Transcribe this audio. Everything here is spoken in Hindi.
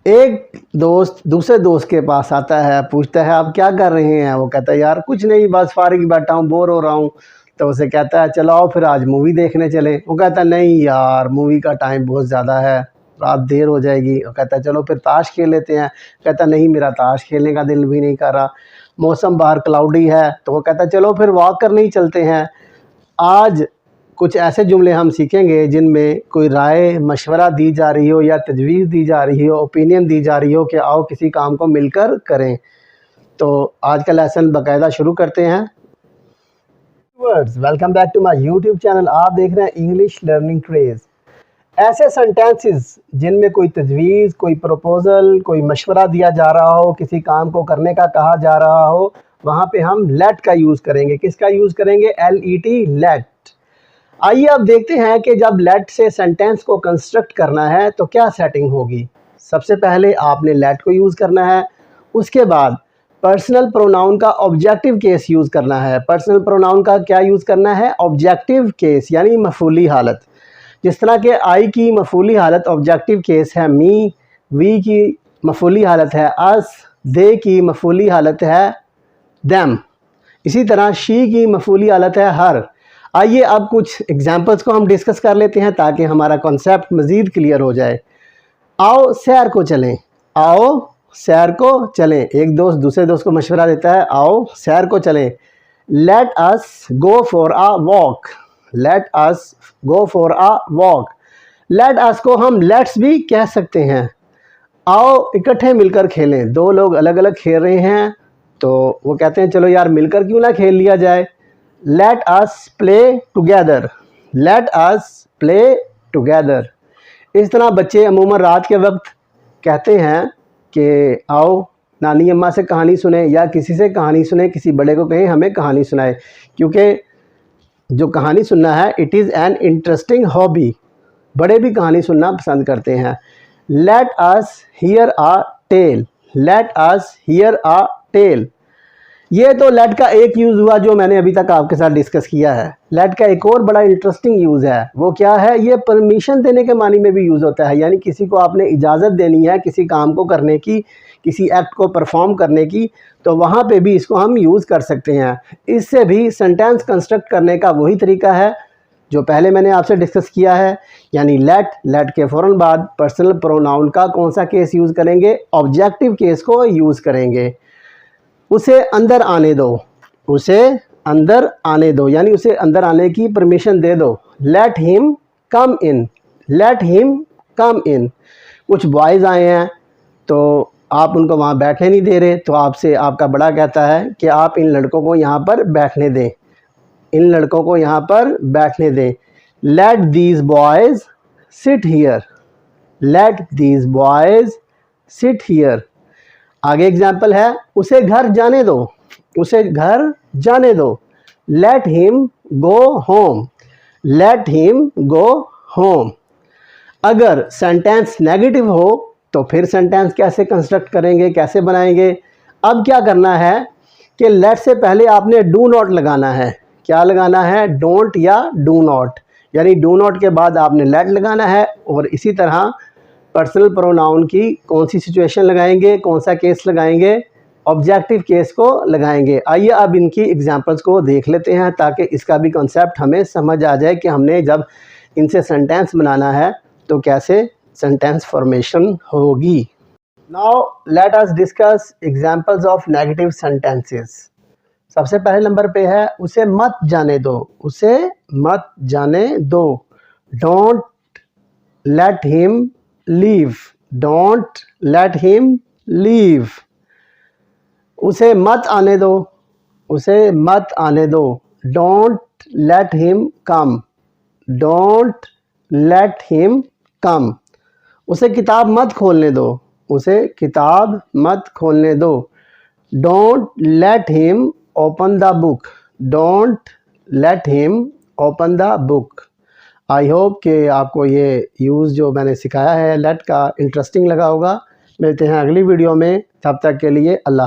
एक दोस्त दूसरे दोस्त के पास आता है, पूछता है आप क्या कर रहे हैं। वो कहता है यार कुछ नहीं, बस फारिग बैठा हूँ, बोर हो रहा हूँ। तो उसे कहता है चलो आओ फिर आज मूवी देखने चले। वो कहता है नहीं यार, मूवी का टाइम बहुत ज़्यादा है, रात देर हो जाएगी। वो कहता है चलो फिर ताश खेल लेते हैं। कहता नहीं, मेरा ताश खेलने का दिल भी नहीं कर रहा, मौसम बाहर क्लाउडी है। तो वो कहता है चलो फिर वॉक करने ही चलते हैं। आज कुछ ऐसे जुमले हम सीखेंगे जिनमें कोई राय मशवरा दी जा रही हो या तजवीज़ दी जा रही हो, ओपिनियन दी जा रही हो कि आओ किसी काम को मिलकर करें। तो आज का लेसन बाकायदा शुरू करते हैं। Welcome back to my YouTube channel. आप देख रहे हैं इंग्लिश लर्निंग क्रेज़। ऐसे सेंटेंसेस जिनमें कोई तजवीज़, कोई प्रपोज़ल, कोई मशवरा दिया जा रहा हो, किसी काम को करने का कहा जा रहा हो, वहाँ पे हम लेट का यूज़ करेंगे। किसका यूज़ करेंगे? LET, let. आइए अब देखते हैं कि जब लेट से सेंटेंस को कंस्ट्रक्ट करना है तो क्या सेटिंग होगी। सबसे पहले आपने लेट को यूज़ करना है, उसके बाद पर्सनल प्रोनाउन का ऑब्जेक्टिव केस यूज़ करना है। पर्सनल प्रोनाउन का क्या यूज़ करना है? ऑब्जेक्टिव केस, यानी मफूली हालत। जिस तरह के आई की मफूली हालत ऑब्जेक्टिव केस है मी, वी की मफूली हालत है अस, दे की मफूली हालत है देम। इसी तरह शी की मफूली हालत है हर। आइए अब कुछ एग्जांपल्स को हम डिस्कस कर लेते हैं ताकि हमारा कॉन्सेप्ट मज़ीद क्लियर हो जाए। आओ सैर को चलें। आओ सैर को चलें। एक दोस्त दूसरे दोस्त को मशवरा देता है आओ सैर को चलें। Let us go for a walk. Let us go for a walk. Let us को हम लेट्स भी कह सकते हैं। आओ इकट्ठे मिलकर खेलें। दो लोग अलग अलग खेल रहे हैं तो वो कहते हैं चलो यार मिलकर क्यों ना खेल लिया जाए। Let us play together. Let us play together. इस तरह बच्चे अमूमन रात के वक्त कहते हैं कि आओ नानी अम्मा से कहानी सुने या किसी से कहानी सुने, किसी बड़े को कहें हमें कहानी सुनाए, क्योंकि जो कहानी सुनना है it is an interesting hobby. बड़े भी कहानी सुनना पसंद करते हैं। Let us hear a tale. Let us hear a tale. ये तो लेट का एक यूज़ हुआ जो मैंने अभी तक आपके साथ डिस्कस किया है। लेट का एक और बड़ा इंटरेस्टिंग यूज़ है, वो क्या है? ये परमिशन देने के मानी में भी यूज़ होता है, यानी किसी को आपने इजाज़त देनी है किसी काम को करने की, किसी एक्ट को परफॉर्म करने की, तो वहाँ पे भी इसको हम यूज़ कर सकते हैं। इससे भी सेंटेंस कंस्ट्रक्ट करने का वही तरीका है जो पहले मैंने आपसे डिस्कस किया है, यानी लेट। लेट के फ़ौरन बाद पर्सनल प्रोनाउन का कौन सा केस यूज़ करेंगे? ऑब्जेक्टिव केस को यूज़ करेंगे। उसे अंदर आने दो। उसे अंदर आने दो, यानी उसे अंदर आने की परमिशन दे दो। लेट हिम कम इन। लेट हिम कम इन। कुछ बॉयज़ आए हैं तो आप उनको वहाँ बैठने नहीं दे रहे, तो आपसे आपका बड़ा कहता है कि आप इन लड़कों को यहाँ पर बैठने दें। इन लड़कों को यहाँ पर बैठने दें। Let these boys sit here. Let these boys sit here. आगे एग्जाम्पल है उसे घर जाने दो। उसे घर जाने दो। Let him go home. Let him go home. अगर सेंटेंस नेगेटिव हो तो फिर सेंटेंस कैसे कंस्ट्रक्ट करेंगे, कैसे बनाएंगे? अब क्या करना है कि लेट से पहले आपने डू नॉट लगाना है। क्या लगाना है? डोंट या डू नॉट, यानी डू नॉट के बाद आपने लेट लगाना है। और इसी तरह पर्सनल प्रोनाउन की कौन सी सिचुएशन लगाएंगे, कौन सा केस लगाएंगे? ऑब्जेक्टिव केस को लगाएंगे। आइए अब इनकी एग्जांपल्स को देख लेते हैं ताकि इसका भी कॉन्सेप्ट हमें समझ आ जाए कि हमने जब इनसे सेंटेंस बनाना है तो कैसे सेंटेंस फॉर्मेशन होगी। Now let us discuss examples of negative sentences. सबसे पहले नंबर पे है उसे मत जाने दो। उसे मत जाने दो। Don't let him leave. Don't let him leave. उसे मत आने दो। उसे मत आने दो। Don't let him come. Don't let him come. उसे किताब मत खोलने दो। उसे किताब मत खोलने दो। Don't let him open the book. Don't let him open the book. I hope कि आपको ये यूज़ जो मैंने सिखाया है लेट का इंटरेस्टिंग लगा होगा। मिलते हैं अगली वीडियो में, तब तक के लिए अल्लाह।